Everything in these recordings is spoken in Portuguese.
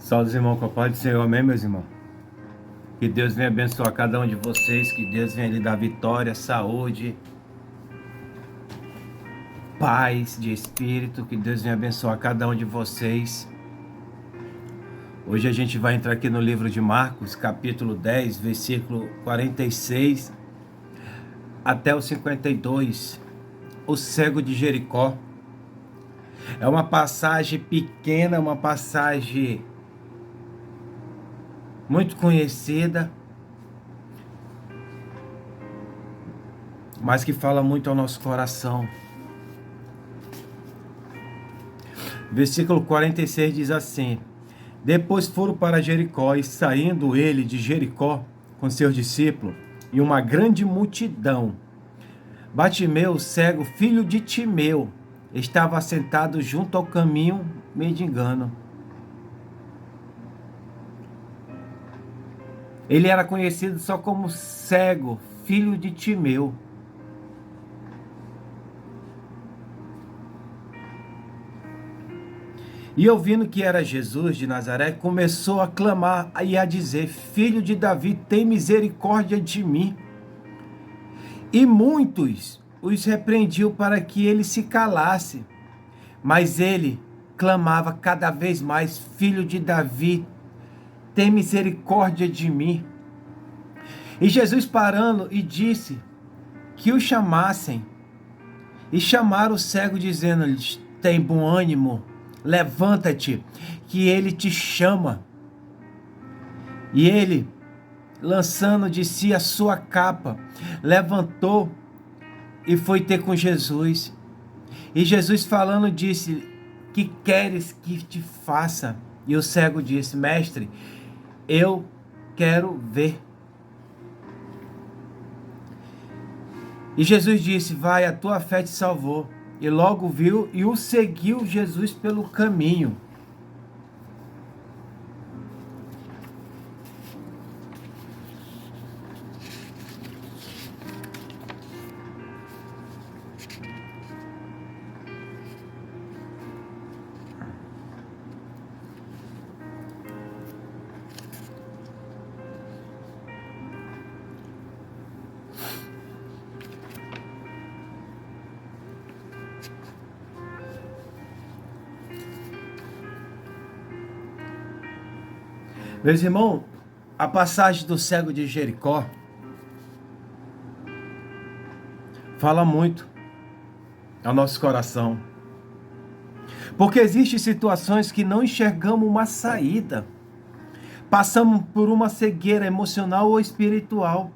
Salve, os irmãos, com a paz do Senhor, amém, meus irmãos? Que Deus venha abençoar cada um de vocês, que Deus venha lhe dar vitória, saúde, paz de espírito, que Deus venha abençoar cada um de vocês. Hoje a gente vai entrar aqui no livro de Marcos, capítulo 10, versículo 46 até o 52, o cego de Jericó. É uma passagem pequena, uma passagem muito conhecida, mas que fala muito ao nosso coração. Versículo 46 diz assim: Depois foram para Jericó, e saindo ele de Jericó com seus discípulos e uma grande multidão, Bartimeu, cego, filho de Timeu, estava assentado junto ao caminho, mendigando. Ele era conhecido só como cego, filho de Timeu. E ouvindo que era Jesus de Nazaré, começou a clamar e a dizer: Filho de Davi, tem misericórdia de mim. E muitos os repreendiam para que ele se calasse. Mas ele clamava cada vez mais: Filho de Davi, tem misericórdia de mim. E Jesus, parando, e disse que o chamassem. E chamaram o cego, dizendo-lhes: Tem bom ânimo, levanta-te, que ele te chama. E ele, lançando de si a sua capa, levantou e foi ter com Jesus. E Jesus, falando, disse: Que queres que te faça? E o cego disse: Mestre, eu quero ver. E Jesus disse: Vai, a tua fé te salvou. E logo viu e o seguiu Jesus pelo caminho. Meus irmãos, a passagem do cego de Jericó fala muito ao nosso coração. Porque existem situações que não enxergamos uma saída. Passamos por uma cegueira emocional ou espiritual,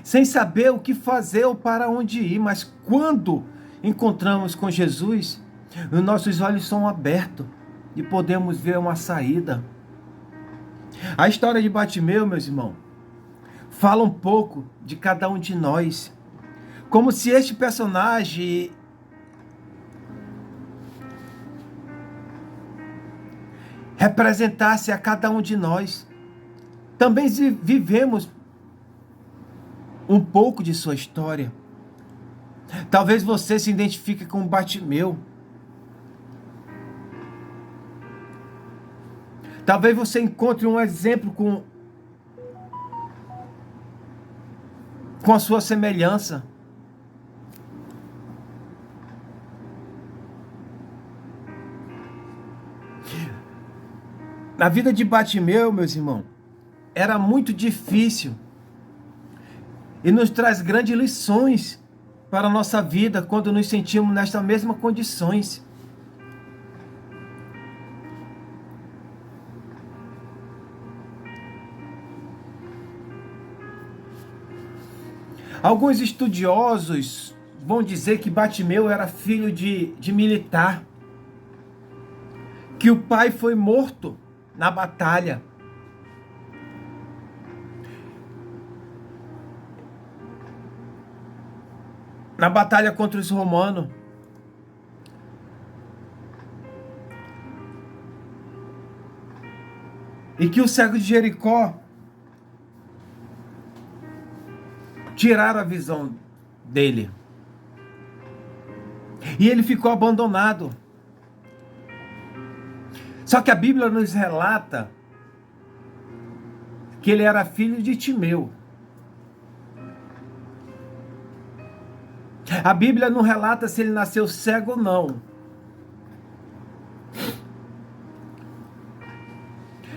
sem saber o que fazer ou para onde ir. Mas quando encontramos com Jesus, os nossos olhos são abertos e podemos ver uma saída. A história de Bartimeu, meus irmãos, fala um pouco de cada um de nós. Como se este personagem representasse a cada um de nós. Também vivemos um pouco de sua história. Talvez você se identifique com Bartimeu. Talvez você encontre um exemplo com a sua semelhança. Na vida de Bartimeu, meus irmãos, era muito difícil e nos traz grandes lições para a nossa vida quando nos sentimos nestas mesmas condições. Alguns estudiosos vão dizer que Bartimeu era filho de militar, que o pai foi morto na batalha. Na batalha contra os romanos. E que o cego de Jericó tiraram a visão dele. E ele ficou abandonado. Só que a Bíblia nos relata porque ele era filho de Timeu. A Bíblia não relata se ele nasceu cego ou não.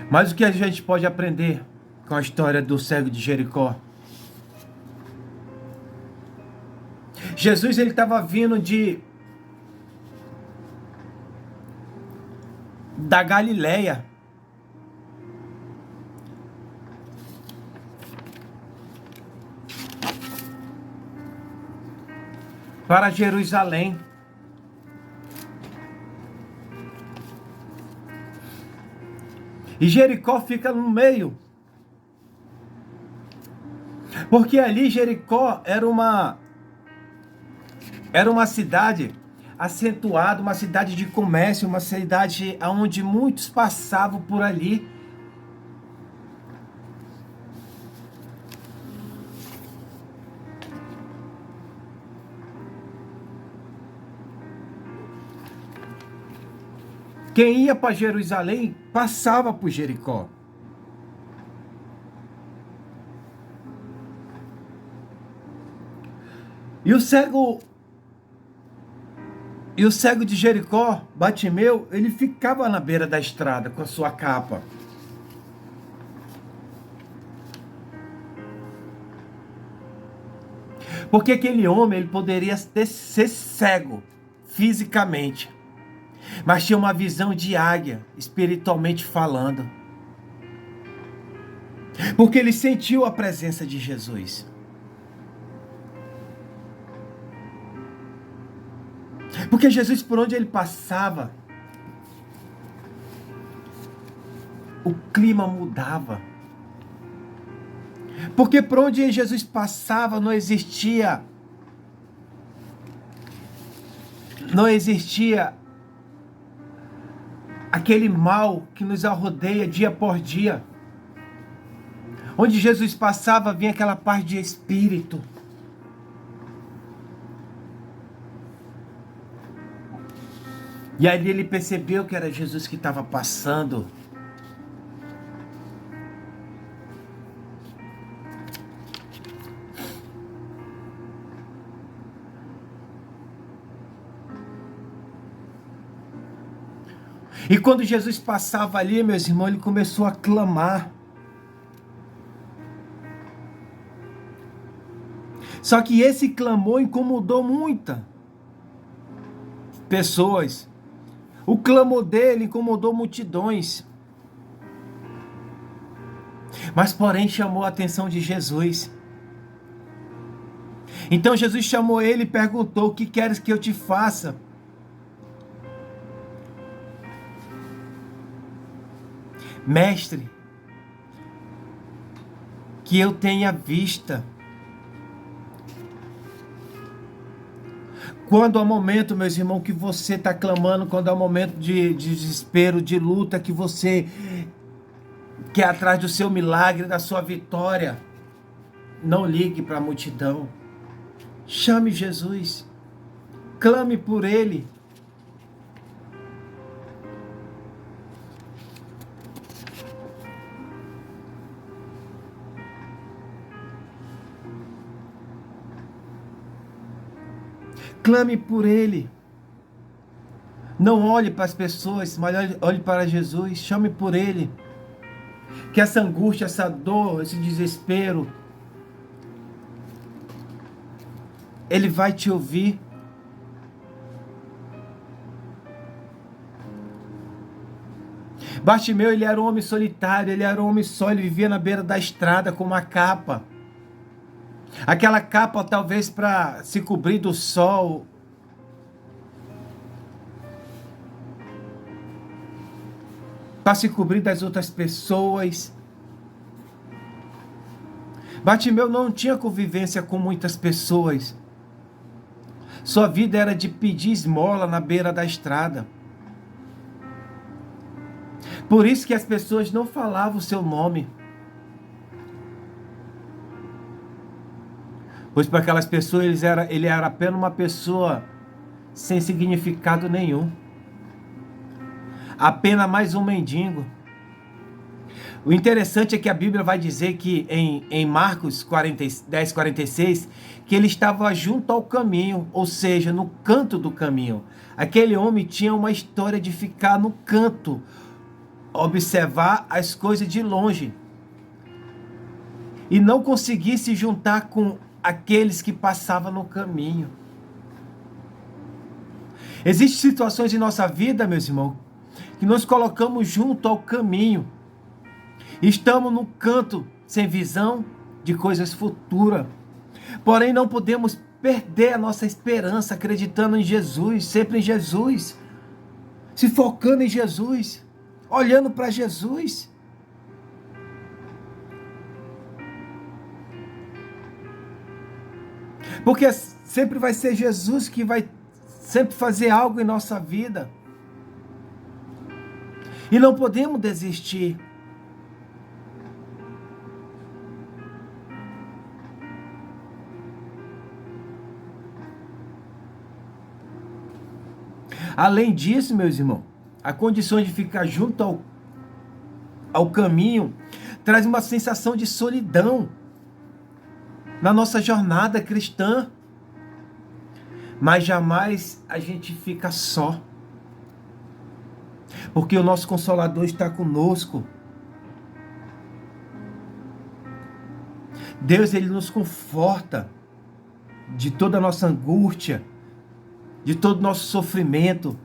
Mas o que a gente pode aprender com a história do cego de Jericó? Jesus, ele estava vindo da Galileia. Para Jerusalém. E Jericó fica no meio. Porque ali Jericó era uma cidade acentuada, uma cidade de comércio, uma cidade onde muitos passavam por ali. Quem ia para Jerusalém passava por Jericó. E o cego de Jericó, Batimeu, ele ficava na beira da estrada com a sua capa. Porque aquele homem, ele poderia ser cego fisicamente, mas tinha uma visão de águia, espiritualmente falando. Porque ele sentiu a presença de Jesus. Porque Jesus, por onde ele passava, o clima mudava. Porque por onde Jesus passava não existia aquele mal que nos arrodeia dia por dia. Onde Jesus passava vinha aquela paz de espírito. E ali ele percebeu que era Jesus que estava passando. E quando Jesus passava ali, meus irmãos, ele começou a clamar. Só que esse clamor incomodou muitas pessoas. O clamor dele incomodou multidões. Mas porém chamou a atenção de Jesus. Então Jesus chamou ele e perguntou: o que queres que eu te faça? Mestre, que eu tenha vista. Quando há momento, meus irmãos, que você está clamando, quando há momento de desespero, de luta, que você quer atrás do seu milagre, da sua vitória, não ligue para a multidão. Chame Jesus. Clame por Ele. Clame por Ele. Não olhe para as pessoas, mas olhe para Jesus. Chame por Ele. Que essa angústia, essa dor, esse desespero, Ele vai te ouvir. Bartimeu, ele era um homem solitário, ele era um homem só, ele vivia na beira da estrada com uma capa. Aquela capa talvez para se cobrir do sol. Para se cobrir das outras pessoas. Bartimeu não tinha convivência com muitas pessoas. Sua vida era de pedir esmola na beira da estrada. Por isso que as pessoas não falavam o seu nome. Pois para aquelas pessoas ele era apenas uma pessoa sem significado nenhum. Apenas mais um mendigo. O interessante é que a Bíblia vai dizer que em Marcos 10:46, que ele estava junto ao caminho, ou seja, no canto do caminho. Aquele homem tinha uma história de ficar no canto, observar as coisas de longe e não conseguir se juntar com aqueles que passavam no caminho. Existem situações em nossa vida, meus irmãos, que nós colocamos junto ao caminho. Estamos no canto, sem visão de coisas futuras. Porém, não podemos perder a nossa esperança, acreditando em Jesus, sempre em Jesus. Se focando em Jesus, olhando para Jesus. Porque sempre vai ser Jesus que vai sempre fazer algo em nossa vida. E não podemos desistir. Além disso, meus irmãos, a condição de ficar junto ao caminho traz uma sensação de solidão na nossa jornada cristã. Mas jamais a gente fica só. Porque o nosso Consolador está conosco. Deus, Ele nos conforta de toda a nossa angústia, de todo o nosso sofrimento.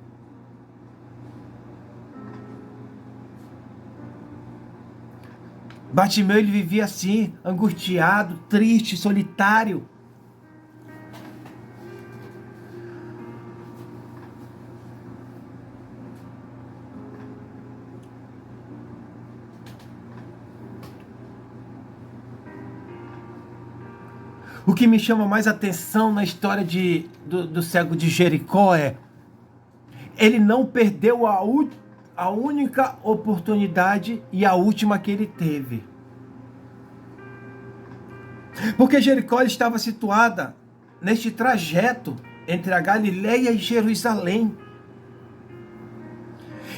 Bartimeu, ele vivia assim, angustiado, triste, solitário. O que me chama mais atenção na história do cego de Jericó é: ele não perdeu a única oportunidade e a última que ele teve. Porque Jericó estava situada neste trajeto entre a Galileia e Jerusalém.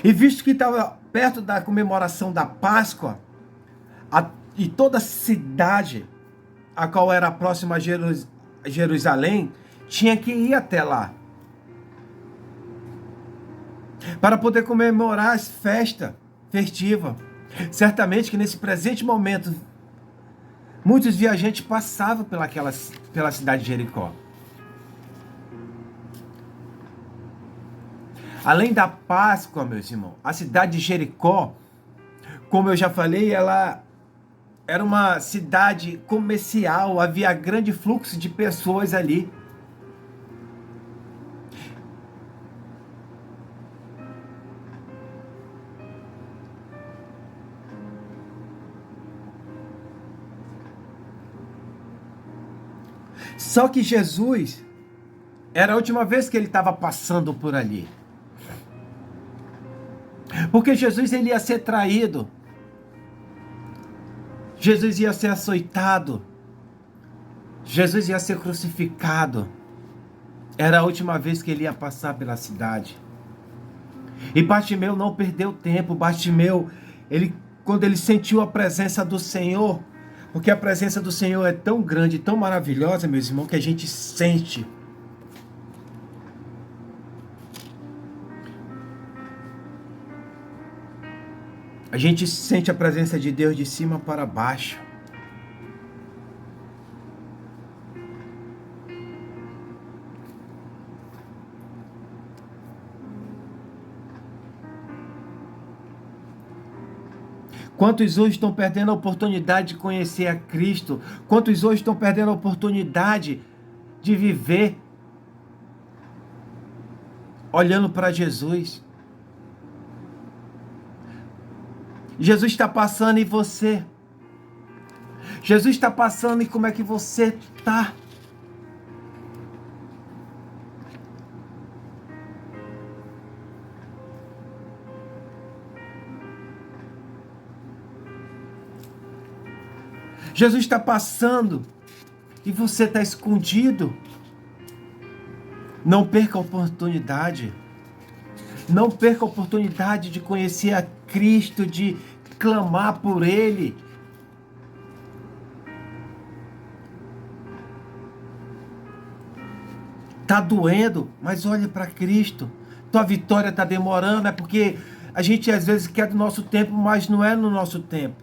E visto que estava perto da comemoração da Páscoa, e toda a cidade a qual era próxima a Jerusalém, tinha que ir até lá para poder comemorar as festas festivas. Certamente que nesse presente momento, muitos viajantes passavam pela cidade de Jericó. Além da Páscoa, meus irmãos, a cidade de Jericó, como eu já falei, ela era uma cidade comercial, havia grande fluxo de pessoas ali. Só que Jesus, era a última vez que ele estava passando por ali. Porque Jesus, ele ia ser traído. Jesus ia ser açoitado. Jesus ia ser crucificado. Era a última vez que ele ia passar pela cidade. E Bartimeu não perdeu tempo. Bartimeu, quando ele sentiu a presença do Senhor, porque a presença do Senhor é tão grande, tão maravilhosa, meus irmãos, que a gente sente. A gente sente a presença de Deus de cima para baixo. Quantos hoje estão perdendo a oportunidade de conhecer a Cristo? Quantos hoje estão perdendo a oportunidade de viver olhando para Jesus? Jesus está passando e você? Jesus está passando e como é que você está? Jesus está passando e você está escondido. Não perca a oportunidade. Não perca a oportunidade de conhecer a Cristo, de clamar por ele. Está doendo, mas olha para Cristo. Tua vitória está demorando, é porque a gente às vezes quer do nosso tempo, mas não é no nosso tempo.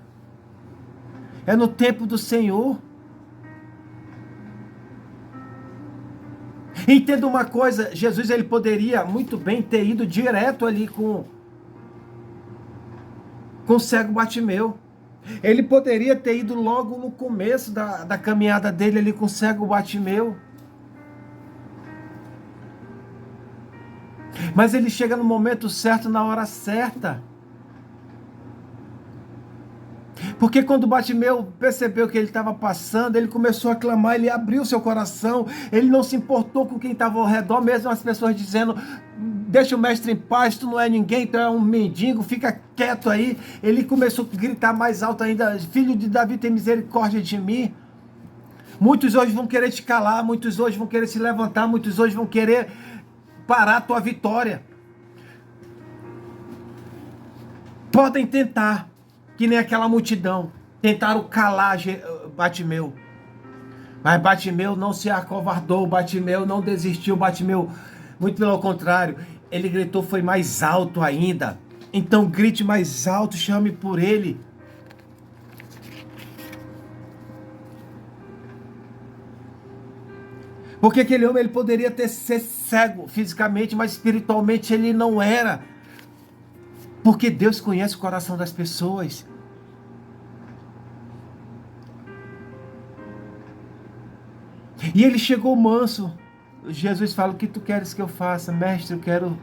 É no tempo do Senhor. Entenda uma coisa, Jesus ele poderia muito bem ter ido direto ali com o cego Bartimeu. Ele poderia ter ido logo no começo da caminhada dele ali com o cego Bartimeu. Mas ele chega no momento certo, na hora certa. Porque quando Bartimeu percebeu que ele estava passando, ele começou a clamar, ele abriu seu coração, ele não se importou com quem estava ao redor, mesmo as pessoas dizendo, deixa o mestre em paz, tu não é ninguém, tu é um mendigo, fica quieto aí. Ele começou a gritar mais alto ainda, filho de Davi, tem misericórdia de mim. Muitos hoje vão querer te calar, muitos hoje vão querer se levantar, muitos hoje vão querer parar a tua vitória. Podem tentar, que nem aquela multidão, tentaram calar Bartimeu. Mas Bartimeu não se acovardou, Bartimeu não desistiu, Bartimeu, muito pelo contrário, ele gritou, foi mais alto ainda. Então grite mais alto, chame por ele. Porque aquele homem ele poderia ser cego fisicamente, mas espiritualmente ele não era. Porque Deus conhece o coração das pessoas. E ele chegou manso. Jesus fala, o que tu queres que eu faça? Mestre, eu quero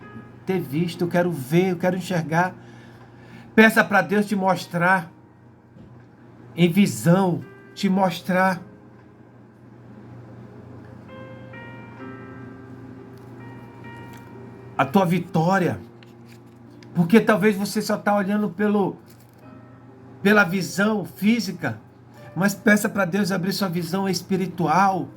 ter visto, eu quero ver, eu quero enxergar. Peça para Deus te mostrar, em visão, te mostrar. A tua vitória. Porque talvez você só está olhando pela visão física, mas peça para Deus abrir sua visão espiritual.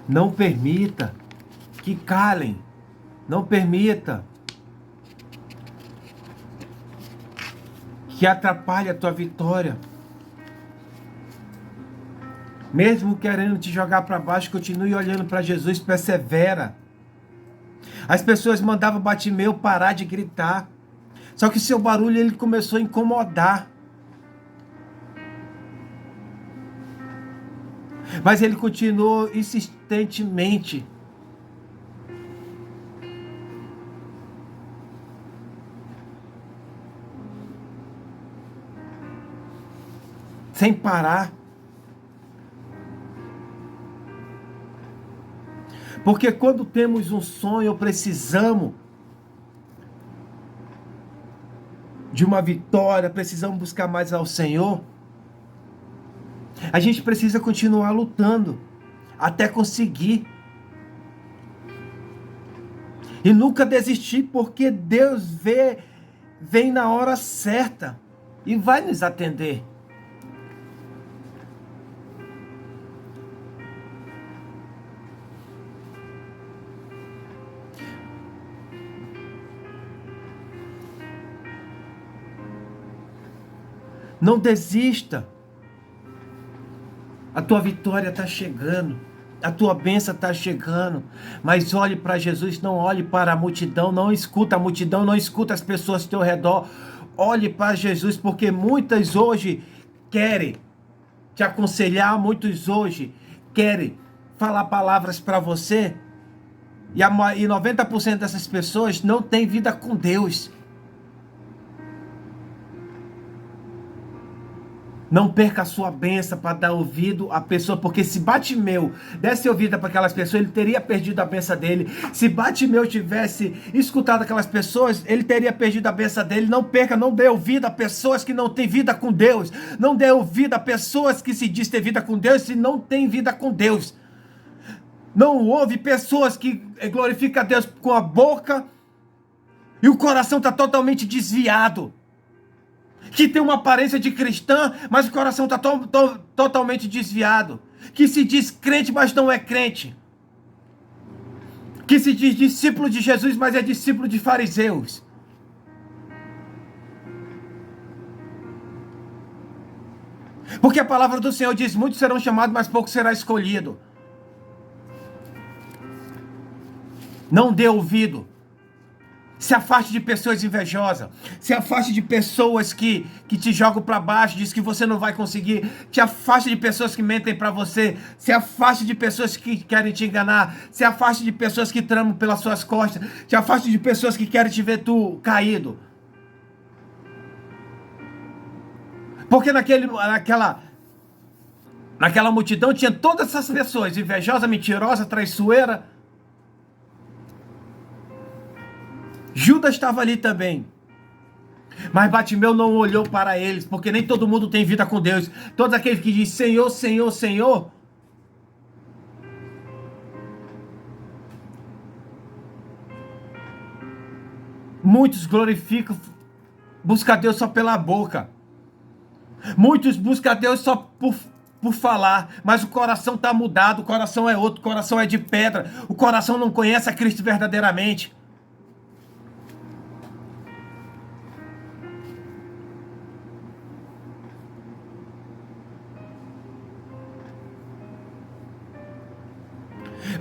Não permita que calem. Não permita que atrapalhe a tua vitória. Mesmo querendo te jogar para baixo, continue olhando para Jesus, persevera. As pessoas mandavam Bartimeu parar de gritar. Só que seu barulho ele começou a incomodar. Mas ele continuou insistentemente. Sem parar. Porque quando temos um sonho, precisamos de uma vitória, precisamos buscar mais ao Senhor. A gente precisa continuar lutando até conseguir. E nunca desistir, porque Deus vem na hora certa e vai nos atender. Não desista. A tua vitória está chegando. A tua bênção está chegando. Mas olhe para Jesus, não olhe para a multidão. Não escuta a multidão, não escuta as pessoas ao teu redor. Olhe para Jesus, porque muitas hoje querem te aconselhar. Muitos hoje querem falar palavras para você. E 90% dessas pessoas não têm vida com Deus. Não perca a sua bênção para dar ouvido à pessoa, porque se Bartimeu desse ouvido para aquelas pessoas, ele teria perdido a bênção dele. Se Bartimeu tivesse escutado aquelas pessoas, ele teria perdido a bênção dele. Não perca, não dê ouvido a pessoas que não têm vida com Deus. Não dê ouvido a pessoas que se diz ter vida com Deus e não têm vida com Deus. Não ouve pessoas que glorificam a Deus com a boca e o coração está totalmente desviado. que tem uma aparência de cristã, mas o coração está totalmente desviado, que se diz crente, mas não é crente, que se diz discípulo de Jesus, mas é discípulo de fariseus. Porque a palavra do Senhor diz: muitos serão chamados, mas pouco será escolhido. Não dê ouvido. Se afaste de pessoas invejosas. Se afaste de pessoas que te jogam para baixo, diz que você não vai conseguir. Se afaste de pessoas que mentem para você. Se afaste de pessoas que querem te enganar. Se afaste de pessoas que tramam pelas suas costas. Se afaste de pessoas que querem te ver tu caído. Porque naquela multidão tinha todas essas pessoas, invejosa, mentirosa, traiçoeira. Judas estava ali também. Mas Bartimeu não olhou para eles, porque nem todo mundo tem vida com Deus. Todos aqueles que dizem Senhor, Senhor, Senhor. Muitos glorificam, buscam Deus só pela boca. Muitos buscam Deus só por falar, mas o coração está mudado, o coração é outro, o coração é de pedra, o coração não conhece a Cristo verdadeiramente.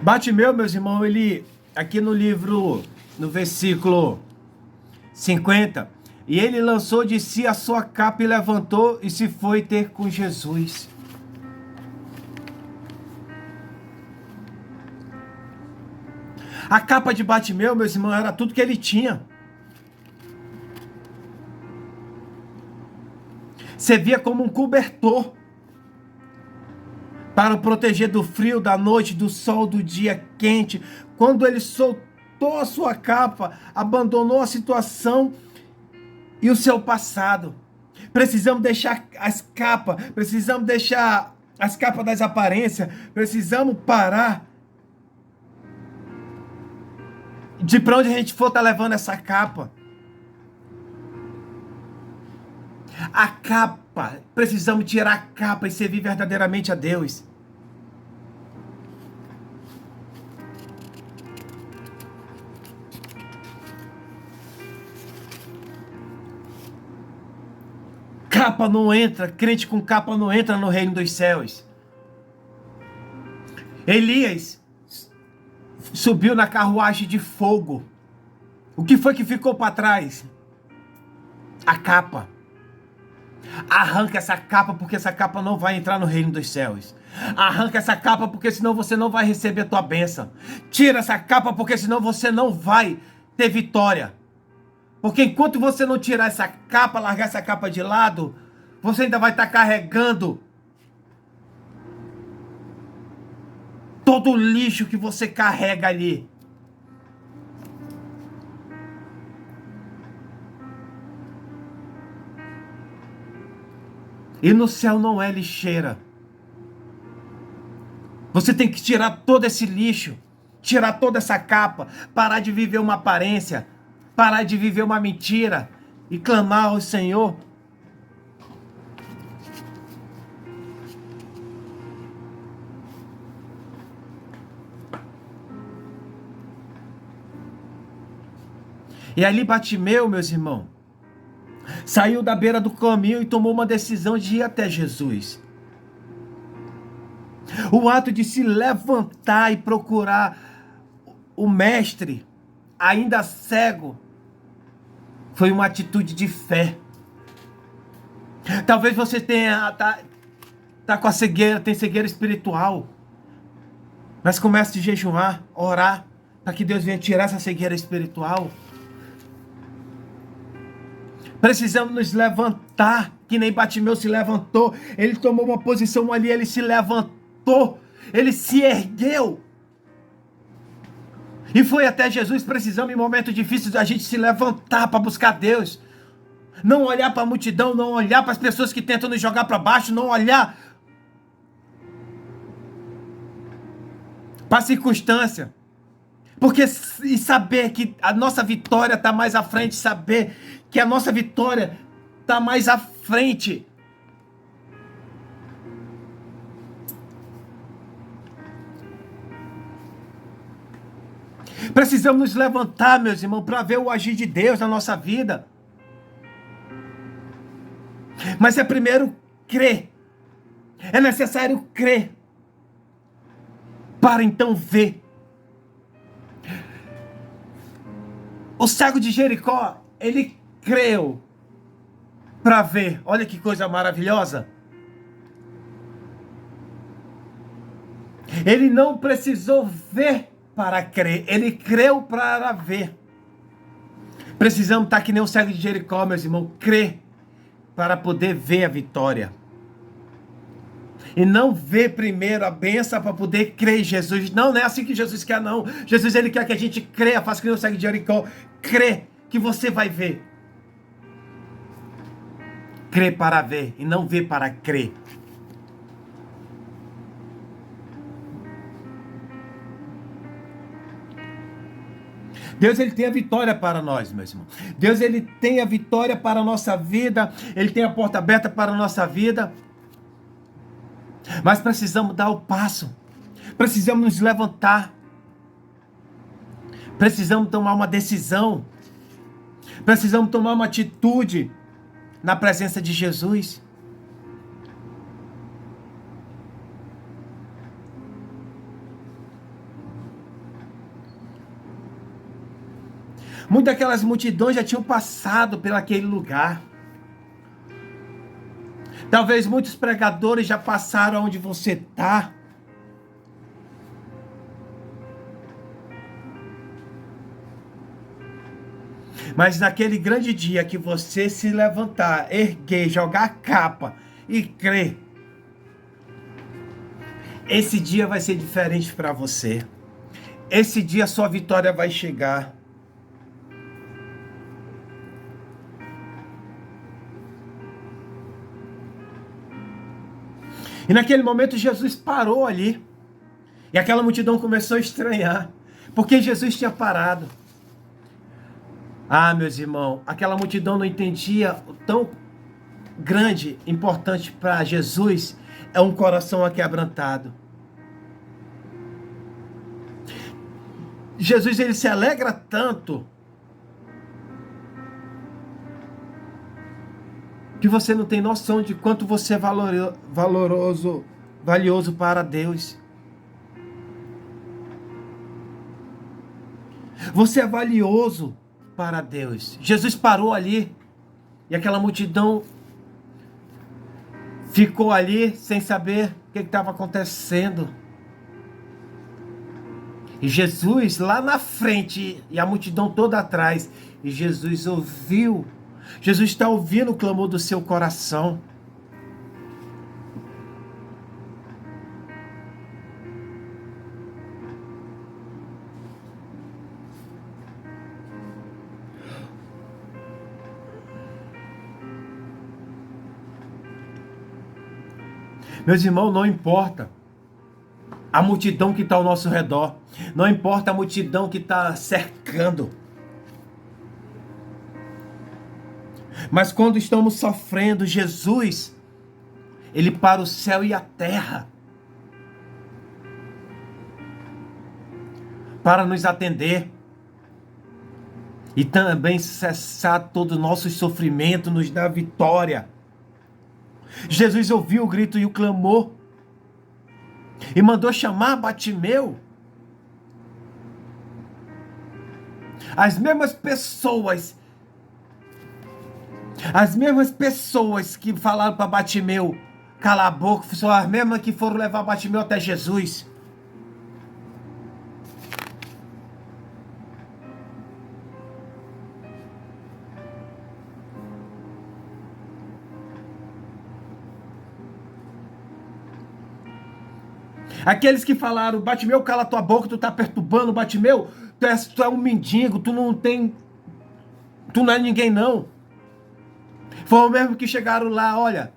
Bartimeu, meus irmãos, ele, aqui no livro, no versículo 50, e ele lançou de si a sua capa e levantou e se foi ter com Jesus. A capa de Bartimeu, meus irmãos, era tudo que ele tinha. Servia como um cobertor para o proteger do frio, da noite, do sol, do dia quente. Quando ele soltou a sua capa, abandonou a situação e o seu passado. Precisamos deixar as capas, precisamos deixar as capas das aparências, precisamos parar de para onde a gente for tá levando essa capa. A capa, precisamos tirar a capa e servir verdadeiramente a Deus. Capa não entra, crente com capa não entra no reino dos céus. Elias subiu na carruagem de fogo. O que foi que ficou para trás? A capa. Arranca essa capa, porque essa capa não vai entrar no reino dos céus. Arranca essa capa, porque senão você não vai receber a tua bênção. Tira essa capa, porque senão você não vai ter vitória. Porque enquanto você não tirar essa capa, largar essa capa de lado, você ainda vai estar carregando todo o lixo que você carrega ali. E no céu não é lixeira. Você tem que tirar todo esse lixo, tirar toda essa capa, parar de viver uma aparência, parar de viver uma mentira e clamar ao Senhor. E ali Bartimeu, meus irmãos, saiu da beira do caminho e tomou uma decisão de ir até Jesus. O ato de se levantar e procurar o mestre, ainda cego, foi uma atitude de fé. Talvez você tá com a cegueira, tem cegueira espiritual, mas comece a jejuar, orar, para que Deus venha tirar essa cegueira espiritual. Precisamos nos levantar, que nem Bartimeu se levantou. Ele tomou uma posição ali, ele se levantou, ele se ergueu. E foi até Jesus. Precisamos, em momentos difíceis, a gente se levantar para buscar Deus. Não olhar para a multidão, não olhar para as pessoas que tentam nos jogar para baixo, não olhar para a circunstância. Porque, e saber que a nossa vitória está mais à frente, saber que a nossa vitória está mais à frente. Precisamos nos levantar, meus irmãos, para ver o agir de Deus na nossa vida. Mas é primeiro crer. É necessário crer para então ver. O cego de Jericó, ele creu para ver. Olha que coisa maravilhosa. Ele não precisou ver para crer, ele creu para ver. Precisamos estar que nem o cego de Jericó, meus irmãos, crer para poder ver a vitória. E não ver primeiro a bênção para poder crer em Jesus. Não, não é assim que Jesus quer, não. Jesus, ele quer que a gente creia, faça que nem o cego de Jericó. Crê que você vai ver. Crê para ver e não ver para crer. Deus, ele tem a vitória para nós, meus irmãos. Deus, ele tem a vitória para a nossa vida. Ele tem a porta aberta para a nossa vida. Mas precisamos dar o passo. Precisamos nos levantar. Precisamos tomar uma decisão. Precisamos tomar uma atitude na presença de Jesus. Muitas daquelas multidões já tinham passado por aquele lugar. Talvez muitos pregadores já passaram onde você está. Mas naquele grande dia que você se levantar, erguer, jogar a capa e crer, esse dia vai ser diferente para você. Esse dia a sua vitória vai chegar. E naquele momento Jesus parou ali. E aquela multidão começou a estranhar. Porque Jesus tinha parado. Ah, meus irmãos, aquela multidão não entendia o tão grande, importante para Jesus é um coração aquebrantado. Jesus, ele se alegra tanto que você não tem noção de quanto você é valioso para Deus. Você é valioso para Deus. Jesus parou ali e aquela multidão ficou ali sem saber o que estava acontecendo. E Jesus lá na frente e a multidão toda atrás. E Jesus ouviu. Jesus está ouvindo o clamor do seu coração. Meus irmãos, não importa a multidão que está ao nosso redor. Não importa a multidão que está cercando. Mas quando estamos sofrendo, Jesus, ele para o céu e a terra para nos atender e também cessar todo o nosso sofrimento, nos dar vitória. Jesus ouviu o grito e o clamor e mandou chamar Bartimeu. As mesmas pessoas que falaram para Bartimeu calar a boca, são as mesmas que foram levar Bartimeu até Jesus. Aqueles que falaram, Bartimeu, cala tua boca, tu tá perturbando, Bartimeu, tu é um mendigo, tu não é ninguém não. Foi o mesmo que chegaram lá, olha,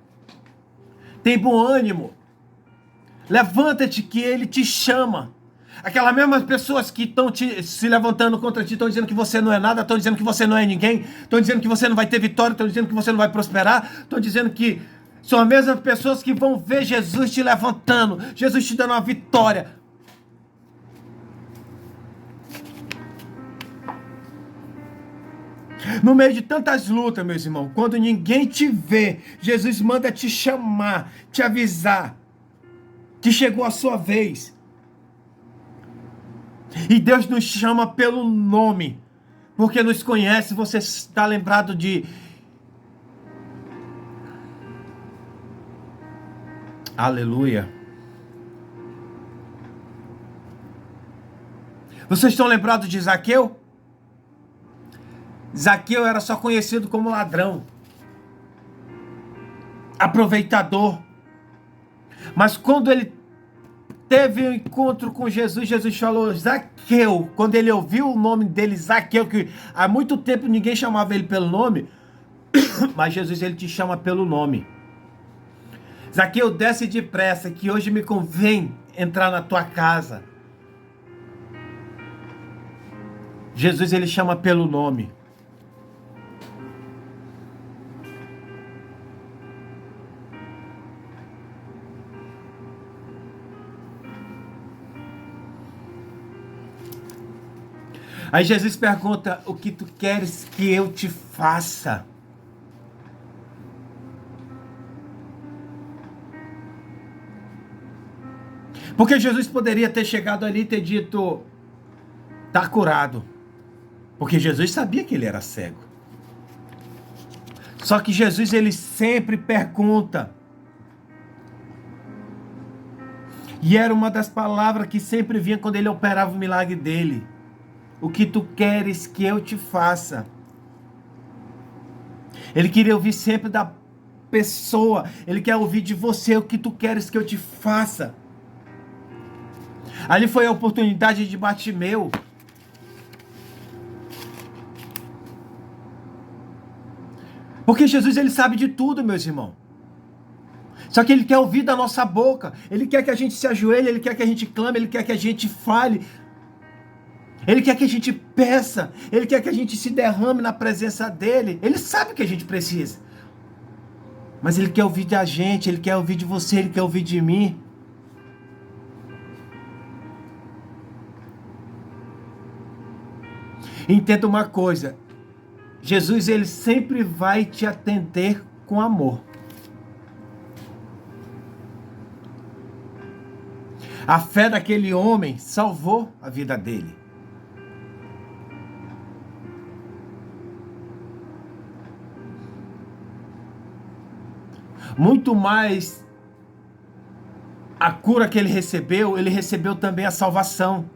tem bom ânimo, levanta-te que ele te chama. Aquelas mesmas pessoas que estão se levantando contra ti, estão dizendo que você não é nada, estão dizendo que você não é ninguém, estão dizendo que você não vai ter vitória, estão dizendo que você não vai prosperar, estão dizendo que são as mesmas pessoas que vão ver Jesus te levantando, Jesus te dando uma vitória. No meio de tantas lutas, meus irmãos, quando ninguém te vê, Jesus manda te chamar, te avisar que chegou a sua vez. E Deus nos chama pelo nome, porque nos conhece. Você está lembrado de... Aleluia. Vocês estão lembrados de Zaqueu? Zaqueu era só conhecido como ladrão, aproveitador. Mas quando ele teve um encontro com Jesus, Jesus falou Zaqueu. Quando ele ouviu o nome dele, Zaqueu, que há muito tempo ninguém chamava ele pelo nome, mas Jesus ele te chama pelo nome. Zaqueu, desce depressa, que hoje me convém entrar na tua casa. Jesus ele chama pelo nome. Aí Jesus pergunta, o que tu queres que eu te faça? Porque Jesus poderia ter chegado ali e ter dito, tá curado. Porque Jesus sabia que ele era cego. Só que Jesus, ele sempre pergunta. E era uma das palavras que sempre vinha quando ele operava o milagre dele. O que tu queres que eu te faça? Ele queria ouvir sempre da pessoa. Ele quer ouvir de você o que tu queres que eu te faça. Ali foi a oportunidade de Bartimeu. Porque Jesus ele sabe de tudo, meus irmãos. Só que ele quer ouvir da nossa boca. Ele quer que a gente se ajoelhe, ele quer que a gente clame, ele quer que a gente fale. Ele quer que a gente peça, ele quer que a gente se derrame na presença dele. Ele sabe o que a gente precisa. Mas ele quer ouvir da gente, ele quer ouvir de você, ele quer ouvir de mim. Entenda uma coisa, Jesus ele sempre vai te atender com amor. A fé daquele homem salvou a vida dele. Muito mais a cura que ele recebeu também a salvação.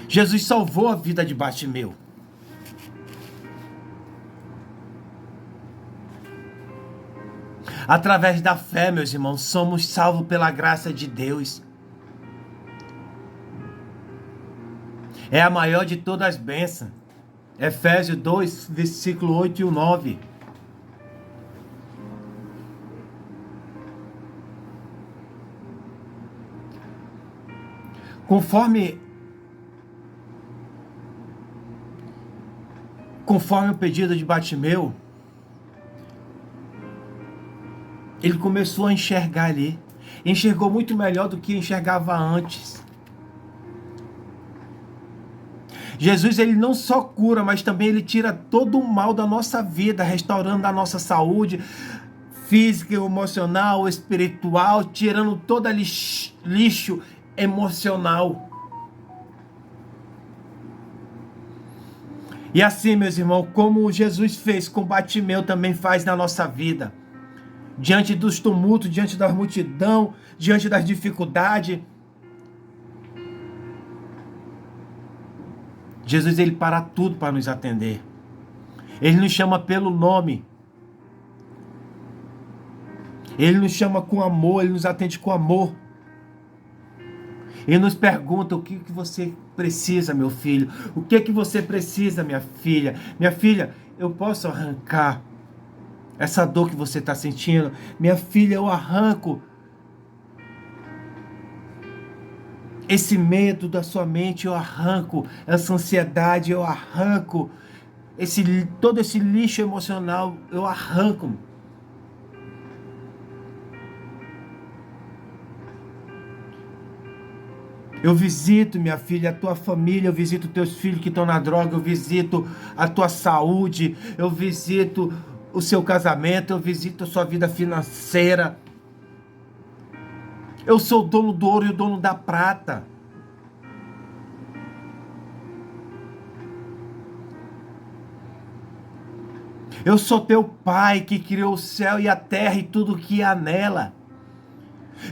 Jesus salvou a vida de Bartimeu. Através da fé, meus irmãos, somos salvos pela graça de Deus. É a maior de todas as bênçãos. Efésios 2, versículo 8 e 9. Conforme o pedido de Bartimeu, ele começou a enxergar ali. Enxergou muito melhor do que enxergava antes. Jesus, ele não só cura, mas também ele tira todo o mal da nossa vida, restaurando a nossa saúde física, emocional, espiritual, tirando todo lixo emocional. E assim, meus irmãos, como Jesus fez com Bartimeu, também faz na nossa vida. Diante dos tumultos, diante da multidão, diante das dificuldades. Jesus, ele para tudo para nos atender. Ele nos chama pelo nome. Ele nos chama com amor, ele nos atende com amor. Ele nos pergunta o que você precisa, meu filho. O que você precisa, minha filha. Minha filha, eu posso arrancar essa dor que você está sentindo. Minha filha, eu arranco Esse medo da sua mente eu arranco, essa ansiedade eu arranco, todo esse lixo emocional eu arranco. Eu visito, minha filha, a tua família, eu visito teus filhos que estão na droga, eu visito a tua saúde, eu visito o seu casamento, eu visito a sua vida financeira. Eu sou o dono do ouro e o dono da prata. Eu sou teu pai que criou o céu e a terra e tudo que há nela.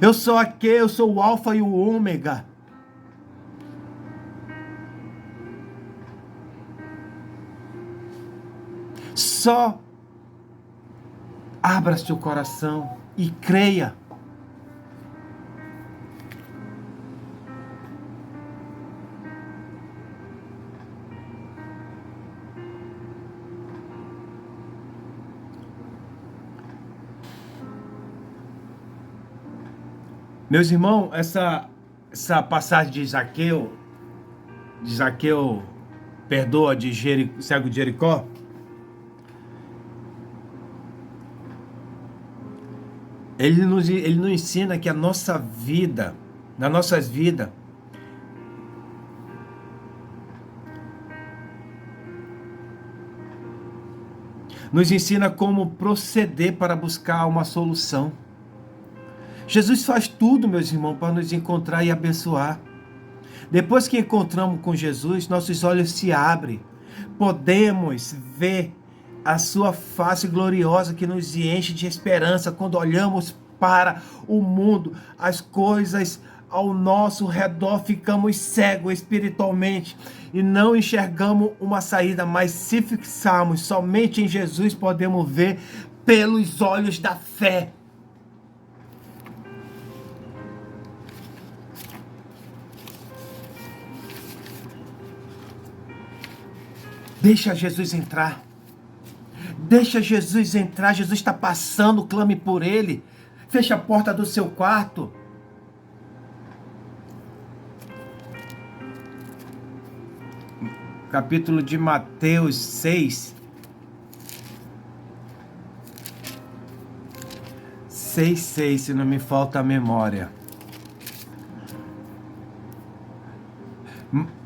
Eu sou o alfa e o ômega. Só abra seu coração e creia. Meus irmãos, essa passagem de Zaqueu perdoa de cego de Jericó, ele nos ensina que nas nossas vidas, nos ensina como proceder para buscar uma solução. Jesus faz tudo, meus irmãos, para nos encontrar e abençoar. Depois que encontramos com Jesus, nossos olhos se abrem. Podemos ver a sua face gloriosa que nos enche de esperança quando olhamos para o mundo, as coisas ao nosso redor, ficamos cegos espiritualmente e não enxergamos uma saída, mas se fixarmos somente em Jesus, podemos ver pelos olhos da fé. Deixa Jesus entrar. Deixa Jesus entrar. Jesus está passando, clame por Ele. Feche a porta do seu quarto. Capítulo de Mateus 6. 6:6, se não me falta a memória.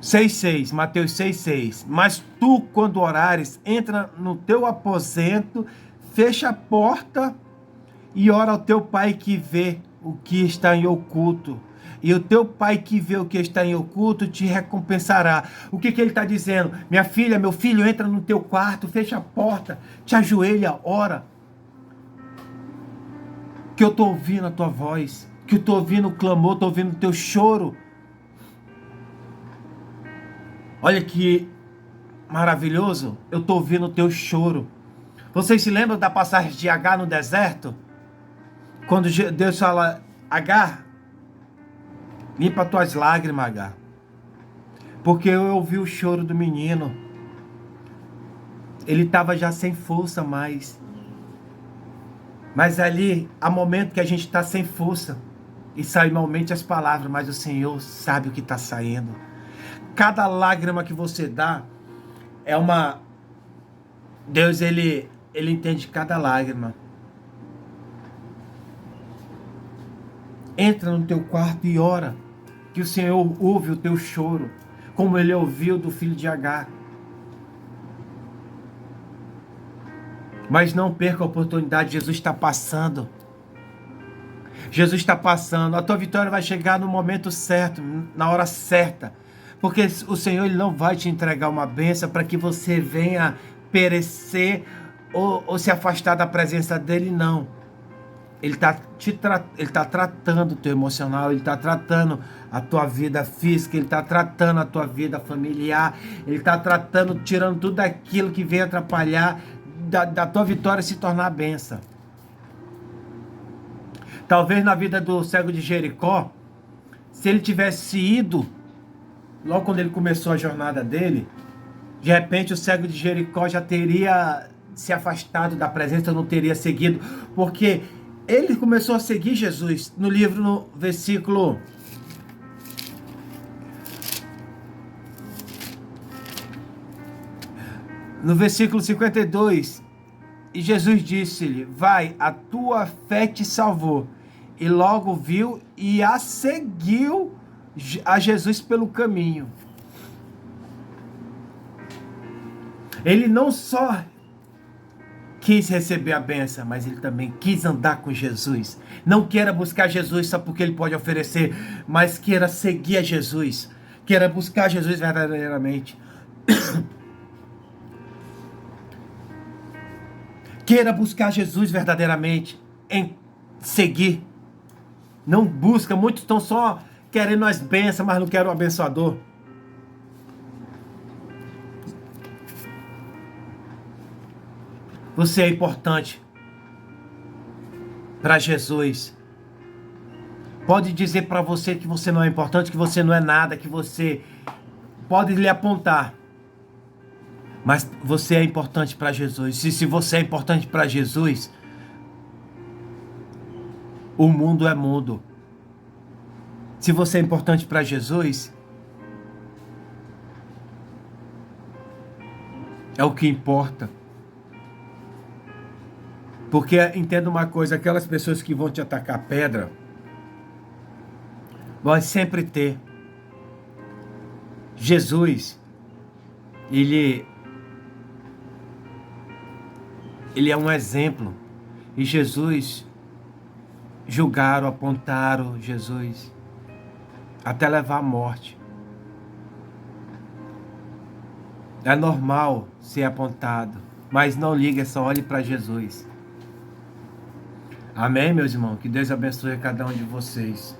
6:6, Mateus 6:6. Mas tu, quando orares, entra no teu aposento, fecha a porta e ora ao teu pai que vê o que está em oculto. E o teu pai que vê o que está em oculto te recompensará. O que ele está dizendo? Minha filha, meu filho, entra no teu quarto, fecha a porta, te ajoelha, ora. Que eu estou ouvindo a tua voz, que eu estou ouvindo o clamor, estou ouvindo o teu choro. Olha que maravilhoso, eu estou ouvindo o teu choro. Vocês se lembram da passagem de Agar no deserto? Quando Deus fala, Agar, limpa tuas lágrimas, Agar. Porque eu ouvi o choro do menino. Ele estava já sem força mais. Mas ali, há momento que a gente está sem força. E saem malmente as palavras, mas o Senhor sabe o que está saindo. Cada lágrima que você dá é uma... Deus, ele entende cada lágrima. Entra no teu quarto e ora, que o Senhor ouve o teu choro, como Ele ouviu do filho de Agar. Mas não perca a oportunidade, Jesus está passando. Jesus está passando, a tua vitória vai chegar no momento certo, na hora certa. Porque o Senhor ele não vai te entregar uma bênção para que você venha perecer ou se afastar da presença dele, não. Ele está tratando o teu emocional, ele está tratando a tua vida física, ele está tratando a tua vida familiar, ele está tratando, tirando tudo aquilo que vem atrapalhar da tua vitória se tornar bênção. Talvez na vida do cego de Jericó, se ele tivesse ido, logo quando ele começou a jornada dele, de repente o cego de Jericó já teria se afastado da presença, não teria seguido, porque ele começou a seguir Jesus. No livro, no versículo No versículo 52, e Jesus disse-lhe: vai, a tua fé te salvou. E logo viu e a seguiu a Jesus pelo caminho. Ele não só quis receber a bênção, mas ele também quis andar com Jesus. Não queira buscar Jesus só porque ele pode oferecer, mas queira seguir a Jesus. Queira buscar Jesus verdadeiramente. Queira buscar Jesus verdadeiramente em seguir. Não busca, muitos estão só querendo as bênçãos, mas não querem o abençoador. Você é importante para Jesus. Pode dizer para você que você não é importante, que você não é nada, que você pode lhe apontar. Mas você é importante para Jesus. E se você é importante para Jesus, o mundo é mudo. Se você é importante para Jesus, é o que importa. Porque entenda uma coisa, aquelas pessoas que vão te atacar pedra, vão sempre ter. Jesus, ele é um exemplo. E Jesus, julgaram, apontaram Jesus, até levar à morte. É normal ser apontado, mas não ligue, só olhe para Jesus. Amém, meus irmãos? Que Deus abençoe a cada um de vocês.